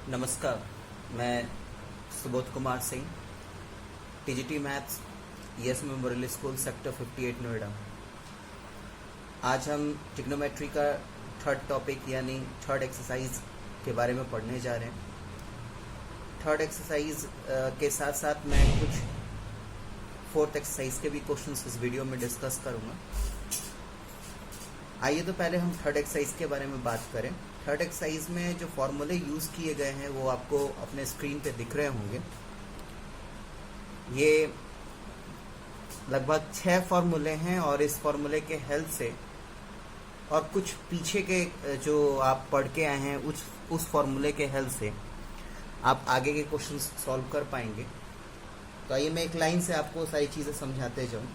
नमस्कार, मैं Subodh Kumar Singh, TGT maths ES memorial school sector 58 Noida. आज हम ट्रिग्नोमेट्री का थर्ड टॉपिक यानी थर्ड एक्सरसाइज के बारे में पढ़ने जा रहे हैं। थर्ड एक्सरसाइज के साथ साथ मैं कुछ फोर्थ एक्सरसाइज के भी क्वेश्चंस इस वीडियो में डिस्कस करूंगा। आइए तो पहले हम थर्ड एक्सरसाइज के बारे में बात करें। थर्ड एक्सरसाइज में जो फॉर्मूले यूज़ किए गए हैं वो आपको अपने स्क्रीन पे दिख रहे होंगे। ये लगभग 6 फॉर्मूले हैं और इस फॉर्मूले के हेल्प से और कुछ पीछे के जो आप पढ़ के आए हैं उस फॉर्मूले के हेल्प से आप आगे के क्वेश्चन सॉल्व कर पाएंगे। तो आइए मैं एक लाइन से आपको सारी चीज़ें समझाते जाऊँ।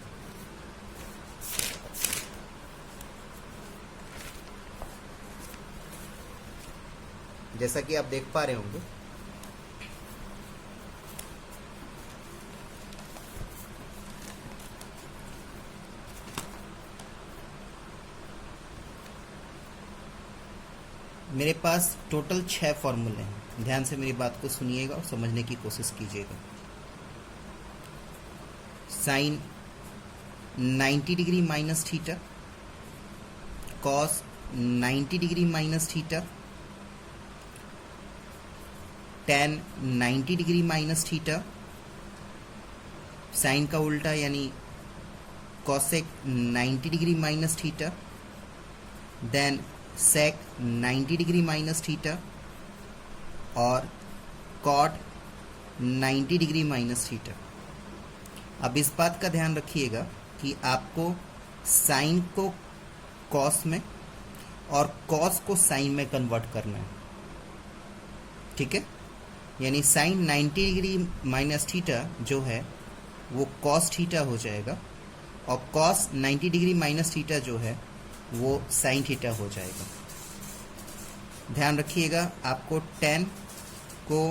जैसा कि आप देख पा रहे होंगे, मेरे पास टोटल 6 फॉर्मूले हैं। ध्यान से मेरी बात को सुनिएगा और समझने की कोशिश कीजिएगा। Sine 90 degree minus theta, cos 90 degree minus theta, tan 90 degree minus theta, sine का उल्टा यानी cosec 90 degree minus theta, then sec 90 degree minus theta और कॉट 90 डिग्री माइनस थीटा। अब इस बात का ध्यान रखिएगा कि आपको साइन को कॉस में और कॉस को साइन में कन्वर्ट करना है। ठीक है, यानी साइन 90 डिग्री माइनस थीटा जो है वो कॉस थीटा हो जाएगा और कॉस 90 डिग्री माइनस थीटा जो है वो साइन थीटा हो जाएगा। ध्यान रखिएगा, आपको tan को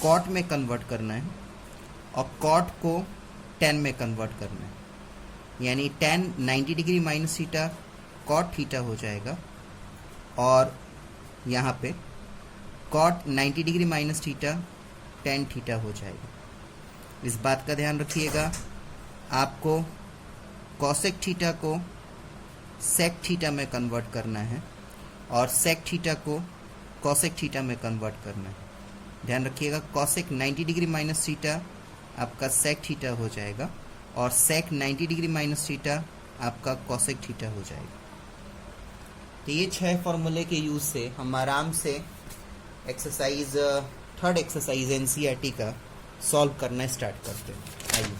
कॉट में कन्वर्ट करना है और कॉट को tan में कन्वर्ट करना है। यानी tan 90 degree minus theta cot theta हो जाएगा और यहाँ पे cot 90 degree minus theta tan theta हो जाएगा। इस बात का ध्यान रखिएगा, आपको कॉसेक थीटा को सेक थीटा में कन्वर्ट करना है और सेक थीटा को कॉसेक थीटा में कन्वर्ट करना है। ध्यान रखिएगा, कॉसेक 90 डिग्री माइनस थीटा आपका सेक थीटा हो जाएगा और सेक 90 डिग्री माइनस थीटा आपका कॉसेक थीटा हो जाएगा। तो ये 6 फॉर्मूले के यूज से हम आराम से एक्सरसाइज थर्ड एक्सरसाइज एनसीईआरटी का सॉल्व करना स्टार्ट करते हैं। आइए,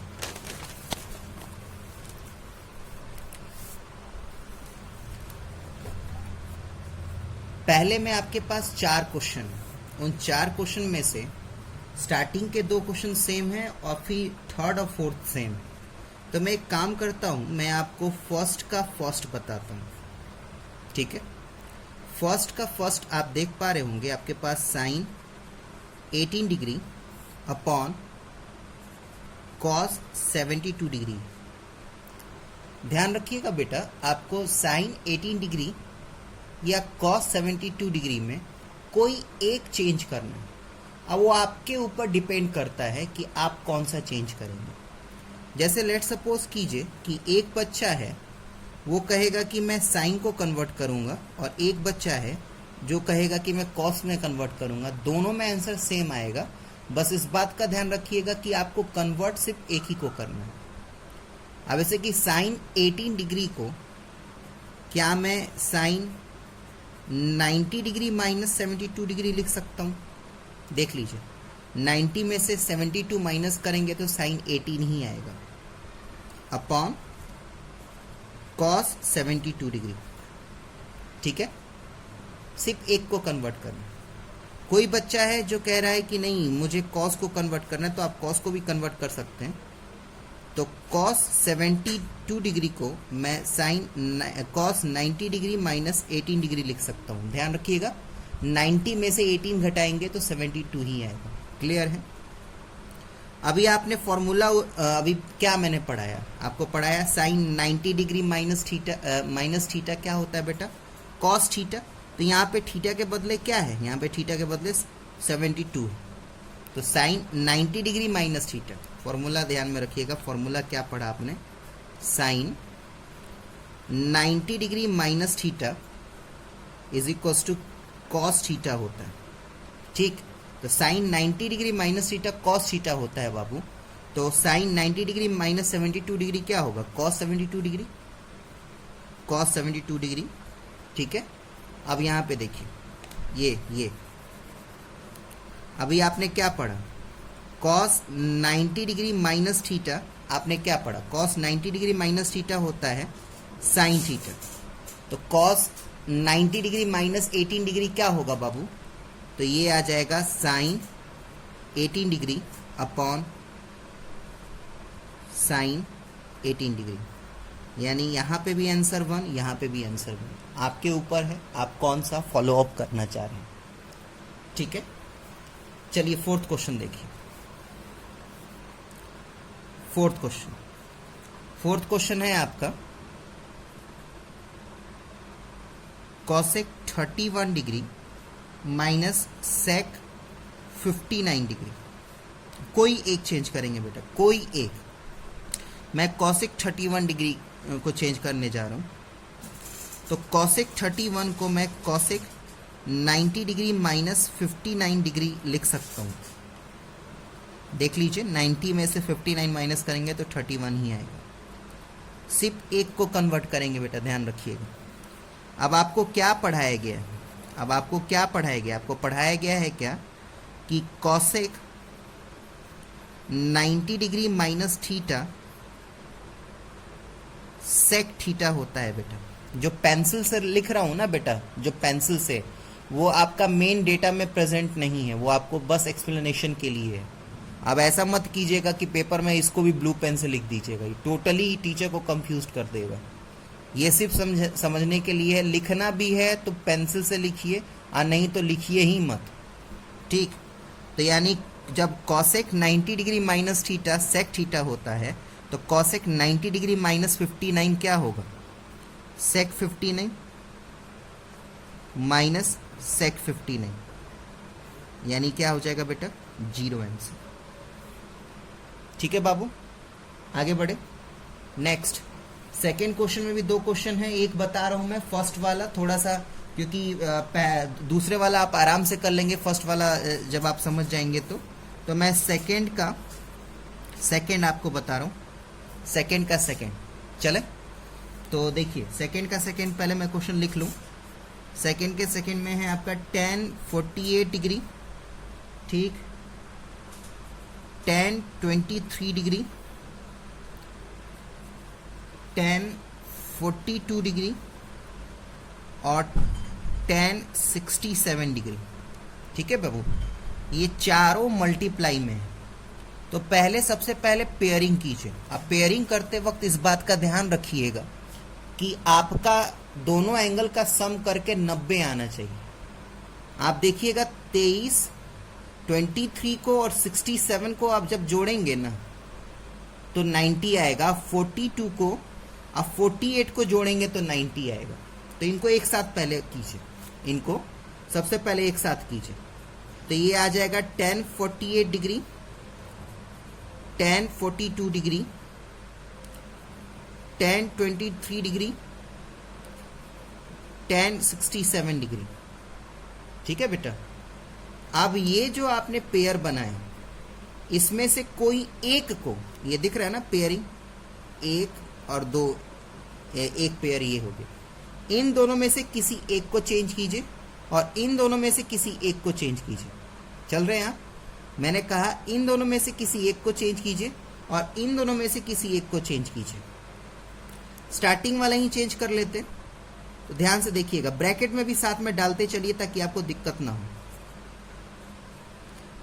पहले में आपके पास 4 क्वेश्चन, उन 4 क्वेश्चन में से स्टार्टिंग के 2 क्वेश्चन सेम हैं और फिर थर्ड और फोर्थ सेम है। तो मैं एक काम करता हूं, मैं आपको फर्स्ट का फर्स्ट बताता हूं। ठीक है, फर्स्ट का फर्स्ट आप देख पा रहे होंगे, आपके पास sine 18 degree upon cos 72 degree. ध्यान रखिएगा बेटा, आपको साइन 18 डिग्री या कॉस 72 डिग्री में कोई एक चेंज करना है। अब वो आपके ऊपर डिपेंड करता है कि आप कौन सा चेंज करेंगे। जैसे लेट सपोज कीजिए कि एक बच्चा है वो कहेगा कि मैं साइन को कन्वर्ट करूंगा और एक बच्चा है जो कहेगा कि मैं कॉस में कन्वर्ट करूंगा। दोनों में आंसर सेम आएगा। बस इस बात का ध्यान रखिएगा कि आपको कन्वर्ट सिर्फ एक ही को करना है। अब जैसे कि साइन 18 डिग्री को क्या मैं साइन 90 डिग्री माइनस 72 डिग्री लिख सकता हूँ? देख लीजिए, 90 में से 72 माइनस करेंगे तो साइन 18 ही आएगा अपॉन कॉस 72 डिग्री। ठीक है, सिर्फ एक को कन्वर्ट करना। कोई बच्चा है जो कह रहा है कि नहीं मुझे कॉस को कन्वर्ट करना है, तो आप कॉस को भी कन्वर्ट कर सकते हैं। तो कॉस 72 डिग्री को मैं sine cos 90 degree minus 18 degree लिख सकता हूँ। ध्यान रखिएगा, 90 में से 18 घटाएंगे तो 72 ही आएगा। क्लियर है? अभी आपने फॉर्मूला अभी क्या मैंने पढ़ाया, आपको पढ़ाया साइन 90 डिग्री माइनस थीटा क्या होता है बेटा? Cos theta. तो यहाँ पे थीटा के बदले क्या है, यहाँ पे थीटा के बदले 72 है, तो sine 90 degree minus theta, formula ध्यान में रखिएगा, फॉर्मूला क्या पढ़ा आपने, sine 90 degree minus theta is equals to cos theta होता है। ठीक, तो sine 90 degree minus theta cos theta होता है बाबू। तो साइन 90 डिग्री माइनस 72 डिग्री क्या होगा, कॉस 72 डिग्री, कॉस 72 डिग्री। ठीक है, अब यहाँ पे देखिए ये अभी आपने क्या पढ़ा, कॉस 90 डिग्री माइनस थीटा, आपने क्या पढ़ा, कॉस 90 डिग्री माइनस थीटा होता है साइन थीटा। तो कॉस 90 डिग्री माइनस 18 डिग्री क्या होगा बाबू, तो ये आ जाएगा sine 18 degree upon sine 18 degree, यानी यहाँ पे भी आंसर 1, यहाँ पे भी आंसर 1, आपके ऊपर है आप कौन सा फॉलो अप करना चाह रहे हैं। ठीक है, चलिए फोर्थ क्वेश्चन देखिए। फोर्थ क्वेश्चन है आपका cosec 31 degree minus sec 59 degree, कोई एक चेंज करेंगे बेटा, कोई एक। मैं कॉसेक 31 डिग्री को चेंज करने जा रहा हूँ, तो कॉसेक 31 को मैं कॉसेक 90 डिग्री माइनस 59 डिग्री लिख सकता हूँ। देख लीजिए 90 में से 59 माइनस करेंगे तो 31 ही आएगा, सिर्फ एक को कन्वर्ट करेंगे बेटा, ध्यान रखिएगा। अब आपको क्या पढ़ाया गया है, आपको पढ़ाया गया है क्या कि cosec 90 degree minus theta sec theta होता है बेटा। जो पेंसिल से लिख रहा हूं ना बेटा, जो पेंसिल से, वो आपका मेन डेटा में प्रेजेंट नहीं है, वो आपको बस एक्सप्लेनेशन के लिए है। अब ऐसा मत कीजिएगा कि पेपर में इसको भी ब्लू पेन से लिख दीजिएगा, ये टोटली टीचर को कंफ्यूज कर देगा। ये सिर्फ समझने के लिए है, लिखना भी है तो पेंसिल से लिखिए और नहीं तो लिखिए ही मत। ठीक, तो यानी जब cosec 90 degree minus theta sec theta होता है तो कॉसेक 90 डिग्री माइनस 59 क्या होगा, सेक 59 माइनस सेक 59, यानी क्या हो जाएगा बेटा, 0 आंसर। ठीक है बाबू, आगे बढ़े। नेक्स्ट सेकेंड क्वेश्चन में भी 2 क्वेश्चन है, एक बता रहा हूं मैं, फर्स्ट वाला थोड़ा सा, क्योंकि दूसरे वाला आप आराम से कर लेंगे, फर्स्ट वाला जब आप समझ जाएंगे तो मैं सेकेंड आपको बता रहा हूं, सेकेंड का सेकेंड चले। तो देखिए सेकेंड का सेकेंड पहले मैं क्वेश्चन लिख लूं। सेकेंड के सेकेंड में है आपका tan 48 डिग्री, ठीक, tan 23 डिग्री, tan 42 डिग्री और tan 67 डिग्री। ठीक है बाबू, ये चारों मल्टीप्लाई में है। तो सबसे पहले पेयरिंग कीजिए। अब पेयरिंग करते वक्त इस बात का ध्यान रखिएगा कि आपका दोनों एंगल का सम करके 90 आना चाहिए। आप देखिएगा 23, 23 को और 67 को आप जब जोड़ेंगे ना तो 90 आएगा। 42 को आप 48 को जोड़ेंगे तो 90 आएगा। तो इनको एक साथ पहले कीजिए, इनको सबसे पहले एक साथ कीजिए। तो ये आ जाएगा tan 48 degree, tan 42 degree, tan 23 degree, tan 67 degree. ठीक है बेटा, अब ये जो आपने पेयर बनाए इसमें से कोई एक को, ये दिख रहा है ना पेयरिंग, 1 और 2, एक पेयर ये हो गया। इन दोनों में से किसी एक को चेंज कीजिए और इन दोनों में से किसी एक को चेंज कीजिए। चल रहे हैं आप? मैंने कहा इन दोनों में से किसी एक को चेंज कीजिए और इन दोनों में से किसी एक को चेंज कीजिए। स्टार्टिंग वाला ही चेंज कर लेते। तो ध्यान से देखिएगा, ब्रैकेट में भी साथ में डालते चलिए ताकि आपको दिक्कत ना हो।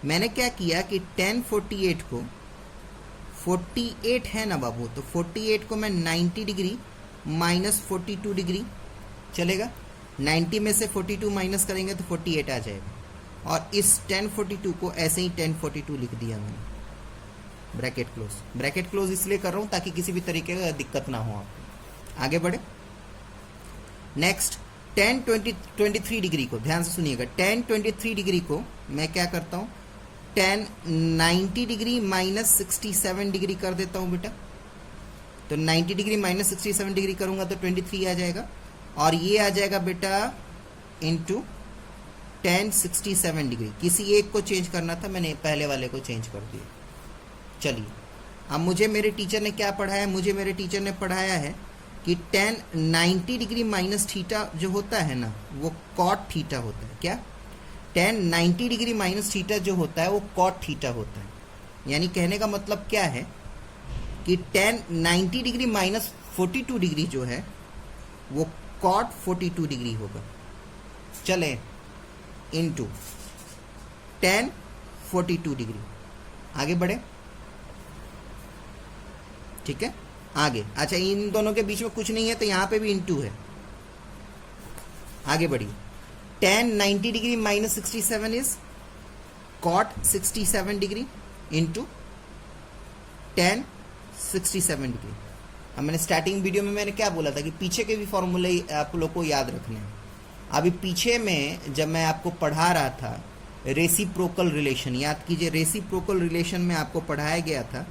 मैंने क्या किया कि tan 48 को, 48 है ना बाबू, तो 48 को मैं 90 डिग्री माइनस 42 डिग्री, चलेगा? 90 में से 42 माइनस करेंगे तो 48 आ जाएगा। और इस tan 42 को ऐसे ही tan 42 लिख दिया मैंने, ब्रैकेट क्लोज। ब्रैकेट क्लोज इसलिए कर रहा हूं ताकि किसी भी तरीके का दिक्कत ना हो आपको। आगे बढ़े। नेक्स्ट टेन 23 डिग्री को ध्यान से सुनिएगा, टेन 23 डिग्री को मैं क्या करता हूँ, टेन 90 डिग्री माइनस 67 डिग्री कर देता हूँ बेटा। तो 90 डिग्री माइनस 67 डिग्री करूँगा तो 23 आ जाएगा, और ये आ जाएगा बेटा इंटू 1067 डिग्री। किसी एक को चेंज करना था, मैंने पहले वाले को चेंज कर दिया। चलिए, अब मुझे मेरे टीचर ने क्या पढ़ाया, मुझे मेरे टीचर ने पढ़ाया है कि 1090 डिग्री माइनस थीटा जो होता है ना, वो कॉट थीटा होता है। क्या? 1090 डिग्री माइनस थीटा जो होता है वो कॉट थीटा होता है। यानी कहने का मतलब क्या है कि 1090 डिग्री माइनस 42 डिग्री जो है वो कॉट 42 डिग्री होगा। चले, इनटू 1042 डिग्री। आगे बढ़े, ठीक है, आगे। अच्छा, इन दोनों के बीच में कुछ नहीं है तो यहां पे भी इनटू है। आगे बढ़िए, 1090 degree minus 67 is cot 67 degree into 1067 degree. अब मैंने स्टार्टिंग वीडियो में मैंने क्या बोला था कि पीछे के भी फॉर्मूले आप लोग को याद रखने हैं। अभी पीछे में जब मैं आपको पढ़ा रहा था रेसिप्रोकल रिलेशन, याद कीजिए, रेसिप्रोकल रिलेशन में आपको पढ़ाया गया था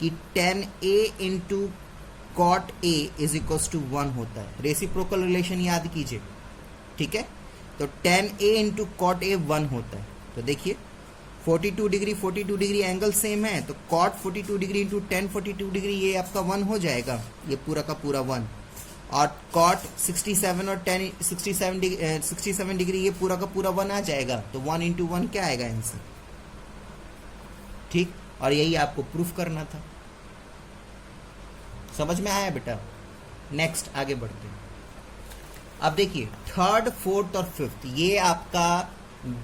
कि 10a into cot a is equals to 1 होता है। रेसिप्रोकल रिलेशन याद कीजिए, ठीक है। तो 10a इंटू कॉट a 1 होता है। तो देखिए 42 डिग्री एंगल सेम है, तो कॉट 42 डिग्री इंटू 1042 डिग्री ये आपका 1 हो जाएगा, ये पूरा का पूरा 1। और कॉट 67 और 67 डिग्री ये पूरा का पूरा 1 आ जाएगा। तो 1 इंटू 1 क्या आएगा आंसर, ठीक। और यही आपको प्रूफ करना था। समझ में आया बेटा? नेक्स्ट आगे बढ़ते हैं। अब देखिए थर्ड, फोर्थ और फिफ्थ, ये आपका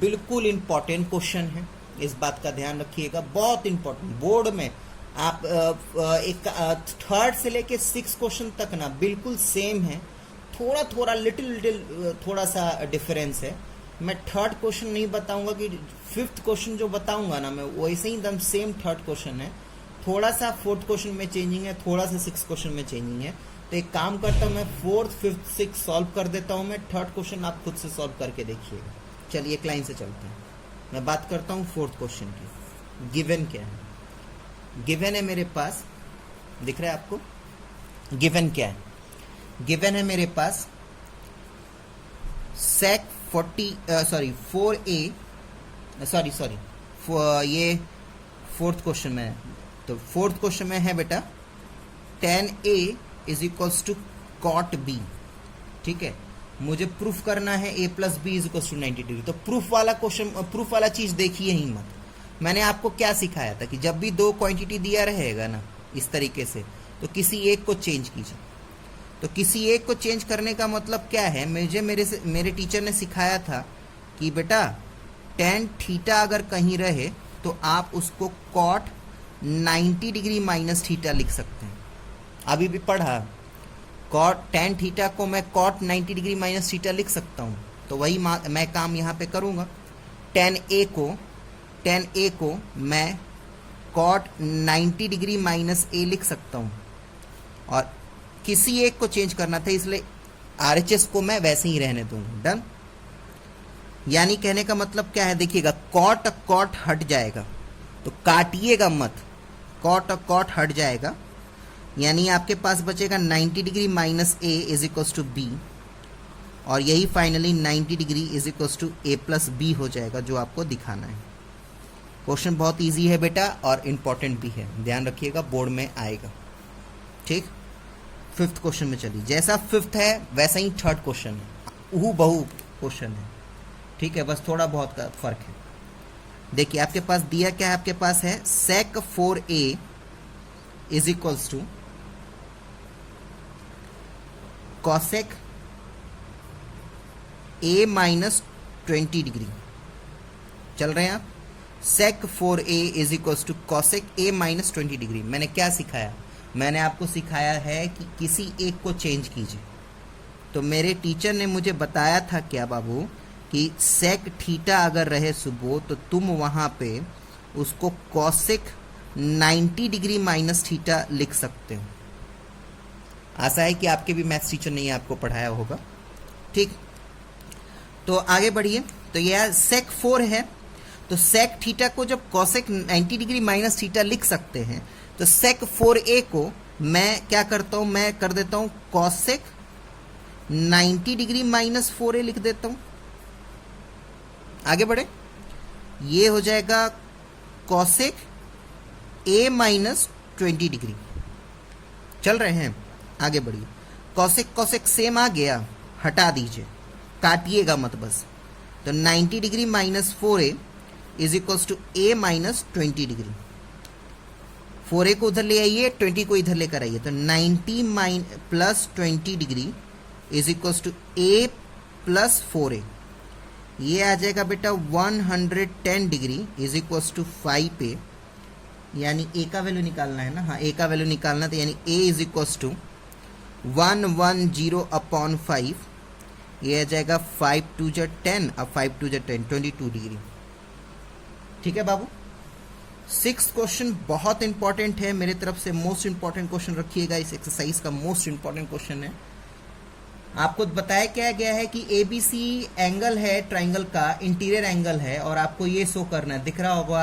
बिल्कुल इंपॉर्टेंट क्वेश्चन है, इस बात का ध्यान रखिएगा, बहुत इंपॉर्टेंट। बोर्ड में आप एक थर्ड से लेके 6 क्वेश्चन तक ना बिल्कुल सेम है, थोड़ा लिटिल थोड़ा सा डिफरेंस है। मैं थर्ड क्वेश्चन नहीं बताऊंगा, कि फिफ्थ क्वेश्चन जो बताऊंगा ना मैं वैसे ही एकदम सेम थर्ड क्वेश्चन है, थोड़ा सा फोर्थ क्वेश्चन में चेंजिंग है, थोड़ा सा 6 क्वेश्चन में चेंजिंग है। तो एक काम करता हूँ, मैं फोर्थ, फिफ्थ, 6 सॉल्व कर देता हूँ मैं, थर्ड क्वेश्चन आप खुद से सॉल्व करके देखिएगा। चलिए एक लाइन से चलते हैं। मैं बात करता हूँ फोर्थ क्वेश्चन की। गिवन क्या है? गिवन है मेरे पास, दिख रहा है आपको? गिवन क्या है? गिवन है मेरे पास sec 4a, ये फोर्थ क्वेश्चन में है। तो फोर्थ क्वेश्चन में है बेटा 10a is equals to cot b, ठीक है। मुझे प्रूफ करना है a plus b is equals to 90 degree. तो प्रूफ वाला क्वेश्चन, प्रूफ वाला चीज देखिए ही मत। मैंने आपको क्या सिखाया था कि जब भी 2 क्वांटिटी दिया रहेगा ना इस तरीके से, तो किसी एक को चेंज कीजिए। तो किसी एक को चेंज करने का मतलब क्या है, मेरे टीचर ने सिखाया था कि बेटा tan थीटा अगर कहीं रहे तो आप उसको कॉट 90 डिग्री माइनस थीटा लिख सकते हैं। अभी भी पढ़ा, कॉट tan थीटा को मैं कॉट 90 डिग्री माइनस थीटा लिख सकता हूँ। तो वही मैं काम यहाँ पे करूँगा। tan a को मैं कॉट 90 डिग्री माइनस a लिख सकता हूँ, और किसी एक को चेंज करना था इसलिए RHS को मैं वैसे ही रहने दूंगा। डन। यानी कहने का मतलब क्या है, देखिएगा कॉट हट जाएगा, तो काटिएगा मत, कॉट हट जाएगा। यानी आपके पास बचेगा 90 degree minus a is equals to b, और यही finally 90 degree is equals to a plus b हो जाएगा, जो आपको दिखाना है। क्वेश्चन बहुत इजी है बेटा और इम्पॉर्टेंट भी है, ध्यान रखिएगा, बोर्ड में आएगा, ठीक। फिफ्थ क्वेश्चन में चलिए। जैसा फिफ्थ है वैसा ही थर्ड क्वेश्चन है, बहु क्वेश्चन है, ठीक है, बस थोड़ा बहुत का फर्क है। देखिए आपके पास दिया क्या है, आपके पास है sec 4a is equals to cosec a minus 20 degree. चल रहे हैं आप? sec 4a is equals to cosec a minus 20 degree. मैंने क्या सिखाया? मैंने आपको सिखाया है कि किसी एक को चेंज कीजिए। तो मेरे टीचर ने मुझे बताया था क्या बाबू, कि sec थीटा अगर रहे सुबह तो तुम वहाँ पे उसको cosec 90 डिग्री माइनस थीटा लिख सकते हो। आशा है कि आपके भी मैथ्स टीचर ने आपको पढ़ाया होगा, ठीक। तो आगे बढ़िए। तो यह सेक 4 है, तो सेक थीटा को जब कॉसेक 90 डिग्री माइनस थीटा लिख सकते हैं, तो सेक 4a को मैं क्या करता हूं, मैं कर देता हूं कॉसेक 90 डिग्री माइनस 4a लिख देता हूं। आगे बढ़े, ये हो जाएगा कॉसेक a माइनस 20 डिग्री। चल रहे हैं, आगे बढ़िए। कॉसेक कॉसेक सेम आ गया, हटा दीजिए, काटिएगा मत बस। तो 90 degree minus 4a is equals to a minus 20 degree. 4a को उधर ले आइए, 20 को इधर लेकर आइए, तो 90 plus 20 degree is equals to a plus 4a। ये आ जाएगा बेटा 110 degree is equals to 5a, यानी a का वैल्यू निकालना है ना, हाँ a का वैल्यू निकालना, तो यानी a is equals to 110 upon 5, ये आ जाएगा 5 2 जा 10, अब 5 2 जा 10, 22 डिग्री। ठीक है बाबू। 6th क्वेश्चन बहुत इंपॉर्टेंट है, मेरे तरफ से मोस्ट इंपॉर्टेंट क्वेश्चन रखिएगा, इस एक्सरसाइज का मोस्ट इंपॉर्टेंट क्वेश्चन है। आपको बताया क्या गया है कि ABC एंगल है ट्राइंगल का, इंटीरियर एंगल है, और आपको ये शो करना है, दिख रहा होगा,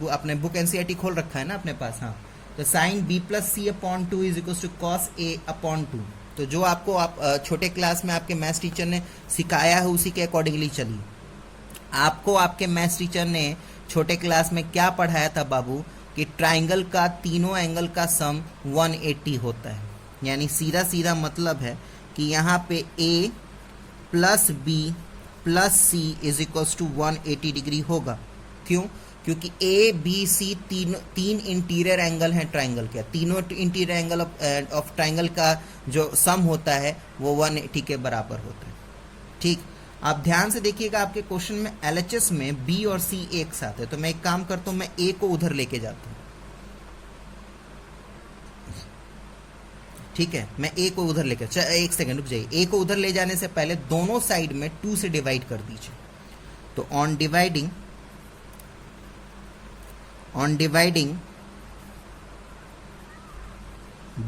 आपने बुक एनसीईआरटी खोल रखा है ना अपने पास, हाँ। तो sine b plus C upon 2 is equal to cos a upon 2। तो जो आपको आप छोटे क्लास में आपके मैथ्स टीचर ने सिखाया है उसी के अकॉर्डिंगली चलिए। आपको आपके मैथ्स टीचर ने छोटे क्लास में क्या पढ़ाया था बाबू, कि ट्राइंगल का तीनों एंगल का सम 180 होता है, यानी सीधा सीधा मतलब है कि यहाँ पे a plus b plus c is equals to 180 degree होगा। क्यों? क्योंकि a b c तीन इंटीरियर एंगल हैं ट्राइंगल के, तीनों इंटीरियर एंगल ऑफ ट्राइंगल का जो सम होता है वो 180 के बराबर होता है। ठीक, आप ध्यान से देखिएगा, आपके क्वेश्चन में LHS में b और c एक साथ है, तो मैं एक काम करता हूं, मैं a को उधर लेके जाता हूं। ठीक है, मैं a को उधर लेकर, एक सेकंड रुक जाइए, a को उधर ले जाने से पहले दोनों साइड में 2 से डिवाइड कर दीजिए। तो on dividing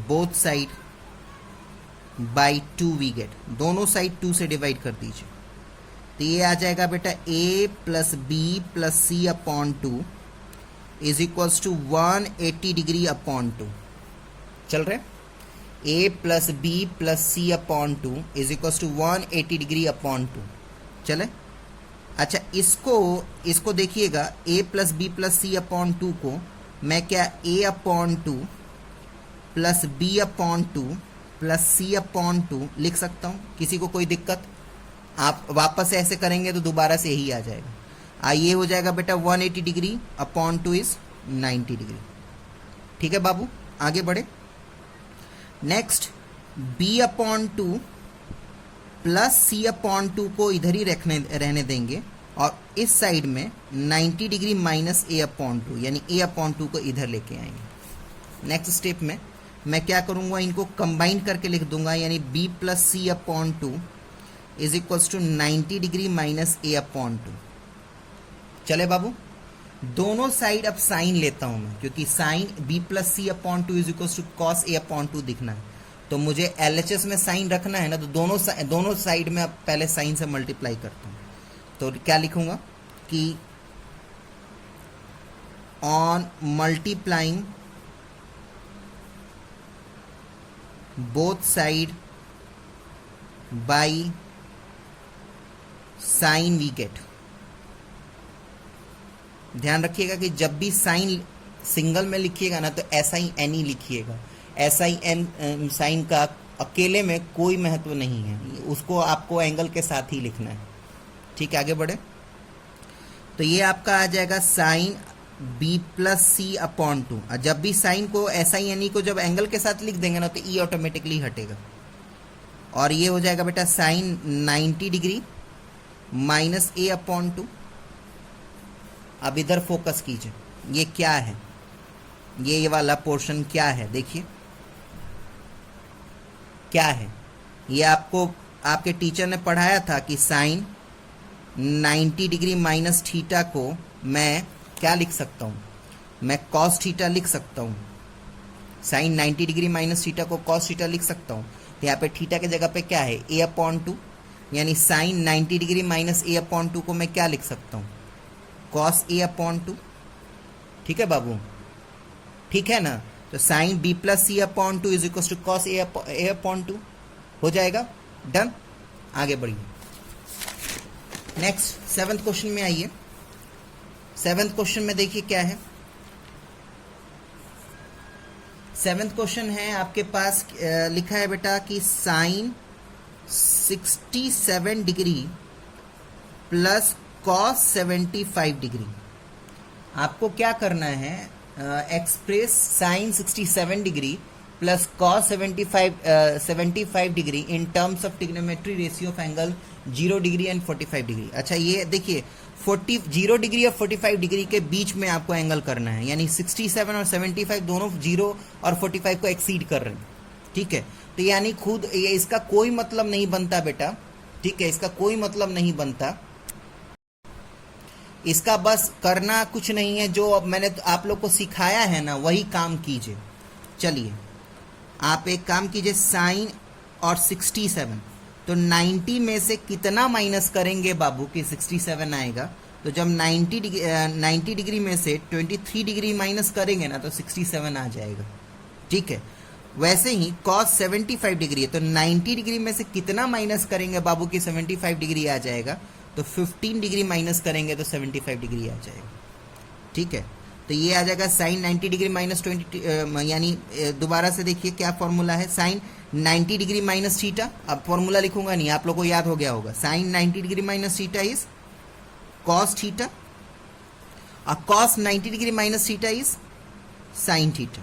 both side by 2 we get, दोनों साइड 2 से डिवाइड कर दीजिए। तो ये आ जाएगा बेटा a plus b plus c upon 2 is equals to 180 degree upon 2। चल रहे, a plus b plus c upon 2 is equals to 180 degree upon 2। चले, अच्छा इसको देखिएगा, a plus b plus c upon 2 को मैं क्या a upon 2 plus b upon 2 plus c upon 2 लिख सकता हूँ। किसी को कोई दिक्कत? आप वापस ऐसे करेंगे तो दोबारा से यही आ जाएगा। ये हो जाएगा बेटा 180 डिग्री अपॉन 2 इज 90 डिग्री। ठीक है बाबू, आगे बढ़े। Next b upon 2 plus c upon 2 को इधर ही रहने देंगे, और इस साइड में 90 डिग्री माइनस a अपॉन 2, यानी a अपॉन 2 को इधर लेके आएंगे। नेक्स्ट स्टेप में मैं क्या करूँगा, इनको कंबाइन करके लिख दूंगा, यानी b plus c upon 2 is equals to 90 degree minus a upon 2। चले बाबू, दोनों साइड अब साइन लेता हूं मैं, क्योंकि sine b plus C upon 2 is equals to cos a upon 2 दिखना है, तो मुझे LHS में साइन रखना है ना, तो दोनों साइड में अब पहले साइन से मल्टीप्लाई करता हूं। तो क्या लिखूंगा कि on multiplying both side by sine we get. ध्यान रखिएगा कि जब भी साइन सिंगल में लिखिएगा ना, तो SINE लिखिएगा। SIN साइन का अकेले में कोई महत्व नहीं है, उसको आपको एंगल के साथ ही लिखना है। ठीक है, आगे बढ़े। तो ये आपका आ जाएगा sign b plus C upon 2। और जब भी साइन को SINE को जब एंगल के साथ लिख देंगे ना, तो e ऑटोमेटिकली हटेगा, और ये हो जाएगा बेटा sine 90 degree minus a upon 2। अब इधर फोकस कीजिए, ये क्या है, ये वाला पोर्शन क्या है, देखिए क्या है। ये आपको आपके टीचर ने पढ़ाया था कि साइन 90 डिग्री माइनस थीटा को मैं क्या लिख सकता हूँ, मैं कॉस थीटा लिख सकता हूँ। साइन 90 डिग्री माइनस थीटा को कॉस थीटा लिख सकता हूँ। तो यहाँ पे थीटा की जगह पे क्या है, a अपॉन 2। यानी साइन 90 डिग्री माइनस ए अपॉन 2 को मैं क्या लिख सकता हूँ, कॉस ए अपॉन 2। ठीक है बाबू, ठीक है ना। तो sine B plus C upon 2 is equal to cos A upon 2 हो जाएगा। डन, आगे बढ़िए। नेक्स्ट 7th क्वेश्चन में आइए। 7th क्वेश्चन में देखिए क्या है। 7th क्वेश्चन है आपके पास लिखा है बेटा कि sine 67 degree plus cos 75 degree. आपको क्या करना है, express sine 67 degree plus cos 75 degree in terms of trigonometry ratio of angle 0 degree and 45 degree. अच्छा ये देखिए 0 डिग्री और 45 डिग्री के बीच में आपको एंगल करना है, यानी 67 और 75 दोनों 0 और 45 को एक्सीड कर रहे हैं। ठीक है, तो यानी खुद ये इसका कोई मतलब नहीं बनता बेटा। ठीक है, इसका कोई मतलब नहीं बनता। इसका बस करना कुछ नहीं है, जो अब मैंने आप लोग को सिखाया है ना वही काम कीजिए। चलिए आप एक काम कीजिए, साइन और 67, तो 90 में से कितना माइनस करेंगे बाबू कि 67 आएगा। तो जब 90 डिग्री में से 23 डिग्री माइनस करेंगे ना तो 67 आ जाएगा। ठीक है, वैसे ही cos 75 डिग्री है, तो 90 डिग्री में से कितना माइनस करेंगे बाबू कि 75 डिग्री आ जाएगा। तो 15 डिग्री माइनस करेंगे तो 75 डिग्री आ जाएगा। ठीक है, तो ये आ जाएगा साइन 90 डिग्री माइनस 20, यानी दोबारा से देखिए क्या फॉर्मूला है, साइन 90 डिग्री माइनस थीटा। अब फॉर्मूला लिखूंगा नहीं, आप लोग को याद हो गया होगा। Sine 90 degree minus theta is cos theta और cos 90 degree minus theta is sine theta.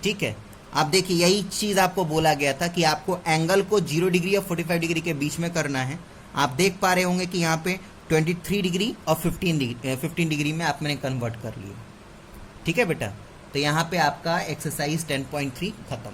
ठीक है, अब देखिए यही चीज आपको बोला गया था कि आपको एंगल को 0 डिग्री और 45 डिग्री के बीच में करना है। आप देख पा रहे होंगे कि यहाँ पे 23 डिग्री और 15 डिग्री में आपने कन्वर्ट कर लिया। ठीक है बेटा, तो यहाँ पे आपका एक्सरसाइज 10.3 खत्म।